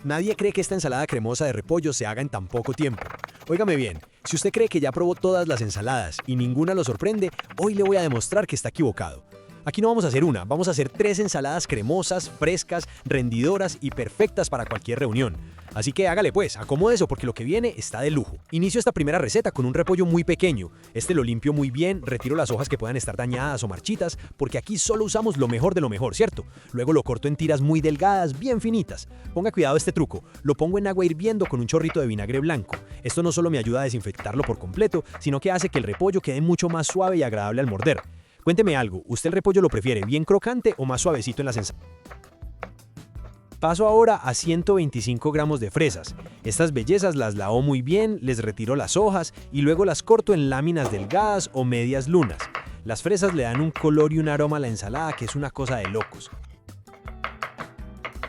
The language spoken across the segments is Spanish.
Nadie cree que esta ensalada cremosa de repollo se haga en tan poco tiempo. Óigame bien, si usted cree que ya probó todas las ensaladas y ninguna lo sorprende, hoy le voy a demostrar que está equivocado. Aquí no vamos a hacer una, vamos a hacer 3 ensaladas cremosas, frescas, rendidoras y perfectas para cualquier reunión. Así que hágale pues, acomode eso porque lo que viene está de lujo. Inicio esta primera receta con un repollo muy pequeño. Este lo limpio muy bien, retiro las hojas que puedan estar dañadas o marchitas, porque aquí solo usamos lo mejor de lo mejor, ¿cierto? Luego lo corto en tiras muy delgadas, bien finitas. Ponga cuidado este truco, lo pongo en agua hirviendo con un chorrito de vinagre blanco. Esto no solo me ayuda a desinfectarlo por completo, sino que hace que el repollo quede mucho más suave y agradable al morder. Cuénteme algo, ¿usted el repollo lo prefiere bien crocante o más suavecito en las ensaladas? Paso ahora a 125 gramos de fresas. Estas bellezas las lavo muy bien, les retiro las hojas y luego las corto en láminas delgadas o medias lunas. Las fresas le dan un color y un aroma a la ensalada que es una cosa de locos.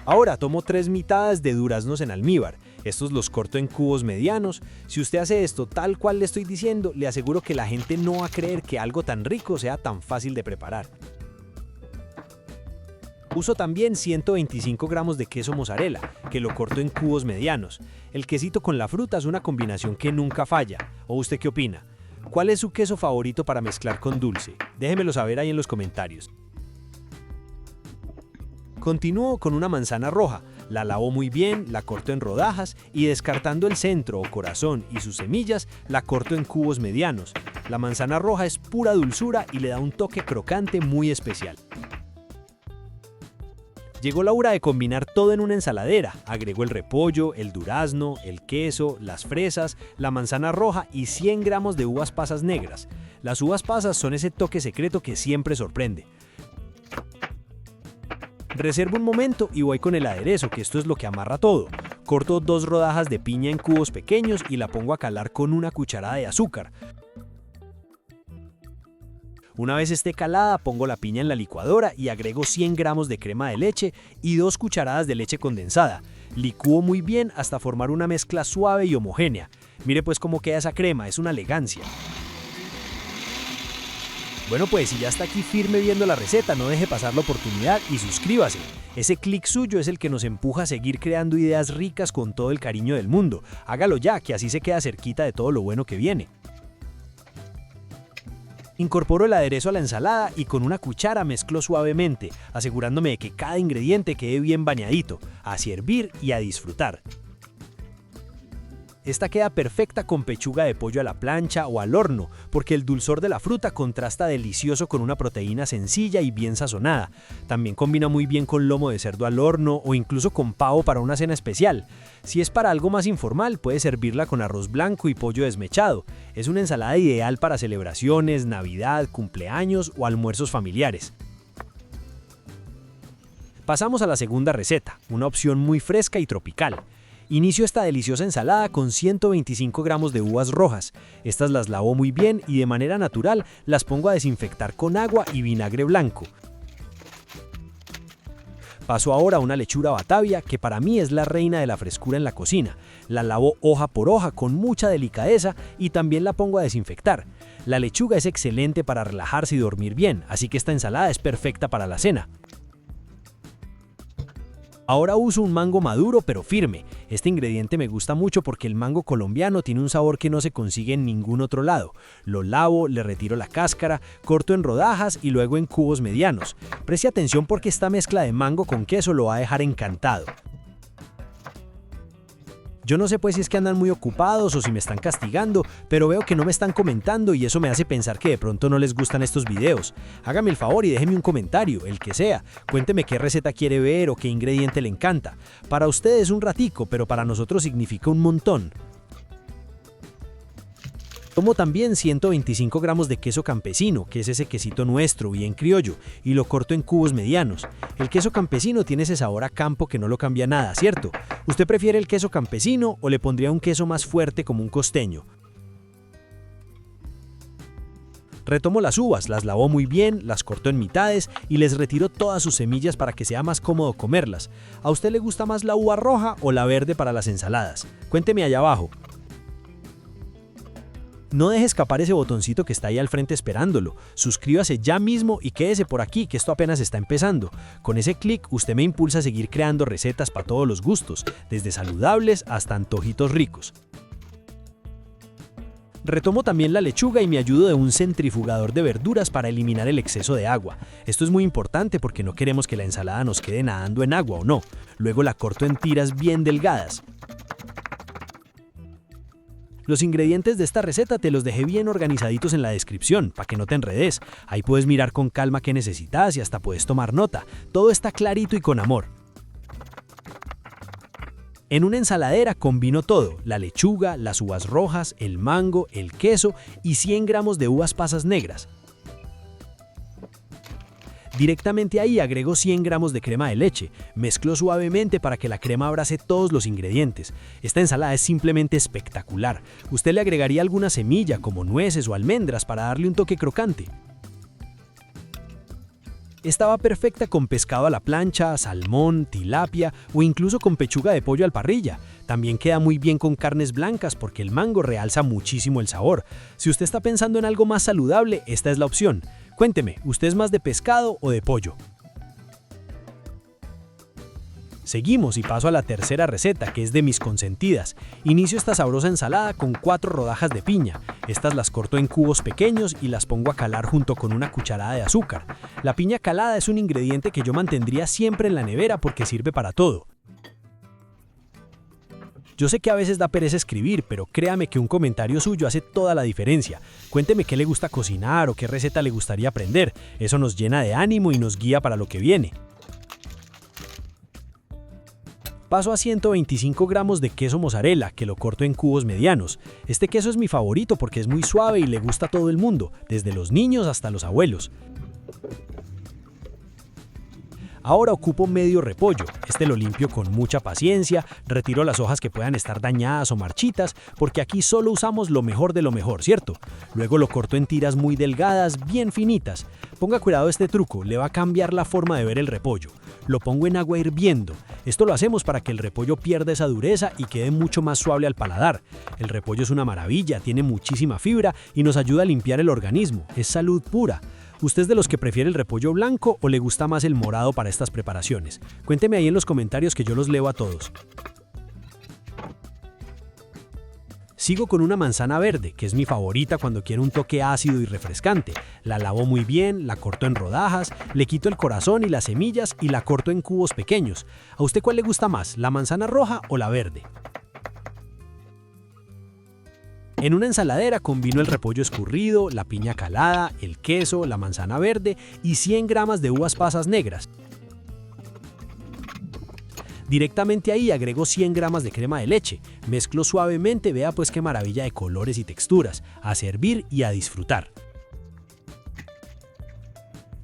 Ahora tomo 3 mitades de duraznos en almíbar. Estos los corto en cubos medianos. Si usted hace esto tal cual le estoy diciendo, le aseguro que la gente no va a creer que algo tan rico sea tan fácil de preparar. Uso también 125 gramos de queso mozzarella, que lo corto en cubos medianos. El quesito con la fruta es una combinación que nunca falla. ¿O usted qué opina? ¿Cuál es su queso favorito para mezclar con dulce? Déjemelo saber ahí en los comentarios. Continúo con una manzana roja. La lavo muy bien, la corto en rodajas y descartando el centro o corazón y sus semillas, la corto en cubos medianos. La manzana roja es pura dulzura y le da un toque crocante muy especial. Llegó la hora de combinar todo en una ensaladera. Agrego el repollo, el durazno, el queso, las fresas, la manzana roja y 100 gramos de uvas pasas negras. Las uvas pasas son ese toque secreto que siempre sorprende. Reservo un momento y voy con el aderezo, que esto es lo que amarra todo. Corto 2 rodajas de piña en cubos pequeños y la pongo a calar con una cucharada de azúcar. Una vez esté calada, pongo la piña en la licuadora y agrego 100 gramos de crema de leche y 2 cucharadas de leche condensada. Licúo muy bien hasta formar una mezcla suave y homogénea. Mire pues cómo queda esa crema, es una elegancia. Bueno pues, si ya está aquí firme viendo la receta, no deje pasar la oportunidad y suscríbase. Ese clic suyo es el que nos empuja a seguir creando ideas ricas con todo el cariño del mundo. Hágalo ya, que así se queda cerquita de todo lo bueno que viene. Incorporo el aderezo a la ensalada y con una cuchara mezclo suavemente, asegurándome de que cada ingrediente quede bien bañadito, a servir y a disfrutar. Esta queda perfecta con pechuga de pollo a la plancha o al horno, porque el dulzor de la fruta contrasta delicioso con una proteína sencilla y bien sazonada. También combina muy bien con lomo de cerdo al horno o incluso con pavo para una cena especial. Si es para algo más informal, puede servirla con arroz blanco y pollo desmechado. Es una ensalada ideal para celebraciones, Navidad, cumpleaños o almuerzos familiares. Pasamos a la segunda receta, una opción muy fresca y tropical. Inicio esta deliciosa ensalada con 125 gramos de uvas rojas. Estas las lavo muy bien y de manera natural las pongo a desinfectar con agua y vinagre blanco. Paso ahora a una lechuga batavia que para mí es la reina de la frescura en la cocina. La lavo hoja por hoja con mucha delicadeza y también la pongo a desinfectar. La lechuga es excelente para relajarse y dormir bien, así que esta ensalada es perfecta para la cena. Ahora uso un mango maduro pero firme. Este ingrediente me gusta mucho porque el mango colombiano tiene un sabor que no se consigue en ningún otro lado. Lo lavo, le retiro la cáscara, corto en rodajas y luego en cubos medianos. Preste atención porque esta mezcla de mango con queso lo va a dejar encantado. Yo no sé pues si es que andan muy ocupados o si me están castigando, pero veo que no me están comentando y eso me hace pensar que de pronto no les gustan estos videos. Hágame el favor y déjeme un comentario, el que sea. Cuénteme qué receta quiere ver o qué ingrediente le encanta. Para ustedes es un ratico, pero para nosotros significa un montón. Tomo también 125 gramos de queso campesino, que es ese quesito nuestro, bien criollo, y lo corto en cubos medianos. El queso campesino tiene ese sabor a campo que no lo cambia nada, ¿cierto? ¿Usted prefiere el queso campesino o le pondría un queso más fuerte como un costeño? Retomo las uvas, las lavo muy bien, las corto en mitades y les retiro todas sus semillas para que sea más cómodo comerlas. ¿A usted le gusta más la uva roja o la verde para las ensaladas? Cuénteme allá abajo. No deje escapar ese botoncito que está ahí al frente esperándolo. Suscríbase ya mismo y quédese por aquí, que esto apenas está empezando. Con ese clic usted me impulsa a seguir creando recetas para todos los gustos, desde saludables hasta antojitos ricos. Retomo también la lechuga y me ayudo de un centrifugador de verduras para eliminar el exceso de agua. Esto es muy importante porque no queremos que la ensalada nos quede nadando en agua o no. Luego la corto en tiras bien delgadas. Los ingredientes de esta receta te los dejé bien organizaditos en la descripción, para que no te enredes. Ahí puedes mirar con calma qué necesitas y hasta puedes tomar nota. Todo está clarito y con amor. En una ensaladera combino todo: la lechuga, las uvas rojas, el mango, el queso y 100 gramos de uvas pasas negras. Directamente ahí agrego 100 gramos de crema de leche. Mezclo suavemente para que la crema abrace todos los ingredientes. Esta ensalada es simplemente espectacular. Usted le agregaría alguna semilla como nueces o almendras para darle un toque crocante. Estaba perfecta con pescado a la plancha, salmón, tilapia o incluso con pechuga de pollo al parrilla. También queda muy bien con carnes blancas porque el mango realza muchísimo el sabor. Si usted está pensando en algo más saludable, esta es la opción. Cuénteme, ¿usted es más de pescado o de pollo? Seguimos y paso a la tercera receta, que es de mis consentidas. Inicio esta sabrosa ensalada con 4 rodajas de piña. Estas las corto en cubos pequeños y las pongo a calar junto con una cucharada de azúcar. La piña calada es un ingrediente que yo mantendría siempre en la nevera porque sirve para todo. Yo sé que a veces da pereza escribir, pero créame que un comentario suyo hace toda la diferencia. Cuénteme qué le gusta cocinar o qué receta le gustaría aprender. Eso nos llena de ánimo y nos guía para lo que viene. Paso a 125 gramos de queso mozzarella, que lo corto en cubos medianos. Este queso es mi favorito porque es muy suave y le gusta a todo el mundo, desde los niños hasta los abuelos. Ahora ocupo medio repollo. Este lo limpio con mucha paciencia, retiro las hojas que puedan estar dañadas o marchitas, porque aquí solo usamos lo mejor de lo mejor, ¿cierto? Luego lo corto en tiras muy delgadas, bien finitas. Ponga cuidado, este truco le va a cambiar la forma de ver el repollo. Lo pongo en agua hirviendo. Esto lo hacemos para que el repollo pierda esa dureza y quede mucho más suave al paladar. El repollo es una maravilla, tiene muchísima fibra y nos ayuda a limpiar el organismo. Es salud pura. ¿Usted es de los que prefiere el repollo blanco o le gusta más el morado para estas preparaciones? Cuénteme ahí en los comentarios que yo los leo a todos. Sigo con una manzana verde, que es mi favorita cuando quiero un toque ácido y refrescante. La lavo muy bien, la corto en rodajas, le quito el corazón y las semillas y la corto en cubos pequeños. ¿A usted cuál le gusta más, la manzana roja o la verde? En una ensaladera combino el repollo escurrido, la piña calada, el queso, la manzana verde y 100 gramos de uvas pasas negras. Directamente ahí agrego 100 gramos de crema de leche. Mezclo suavemente, vea pues qué maravilla de colores y texturas. A servir y a disfrutar.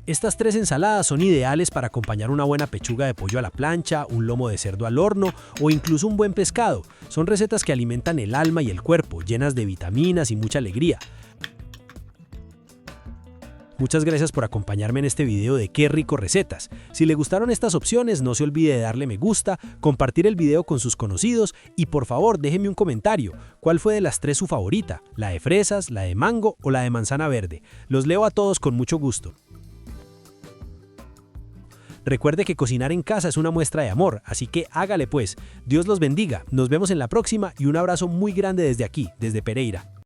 Estas 3 ensaladas son ideales para acompañar una buena pechuga de pollo a la plancha, un lomo de cerdo al horno o incluso un buen pescado. Son recetas que alimentan el alma y el cuerpo, llenas de vitaminas y mucha alegría. Muchas gracias por acompañarme en este video de Qué Rico Recetas. Si le gustaron estas opciones, no se olvide de darle me gusta, compartir el video con sus conocidos y por favor déjeme un comentario. ¿Cuál fue de las 3 su favorita? ¿La de fresas, la de mango o la de manzana verde? Los leo a todos con mucho gusto. Recuerde que cocinar en casa es una muestra de amor, así que hágale pues. Dios los bendiga, nos vemos en la próxima y un abrazo muy grande desde aquí, desde Pereira.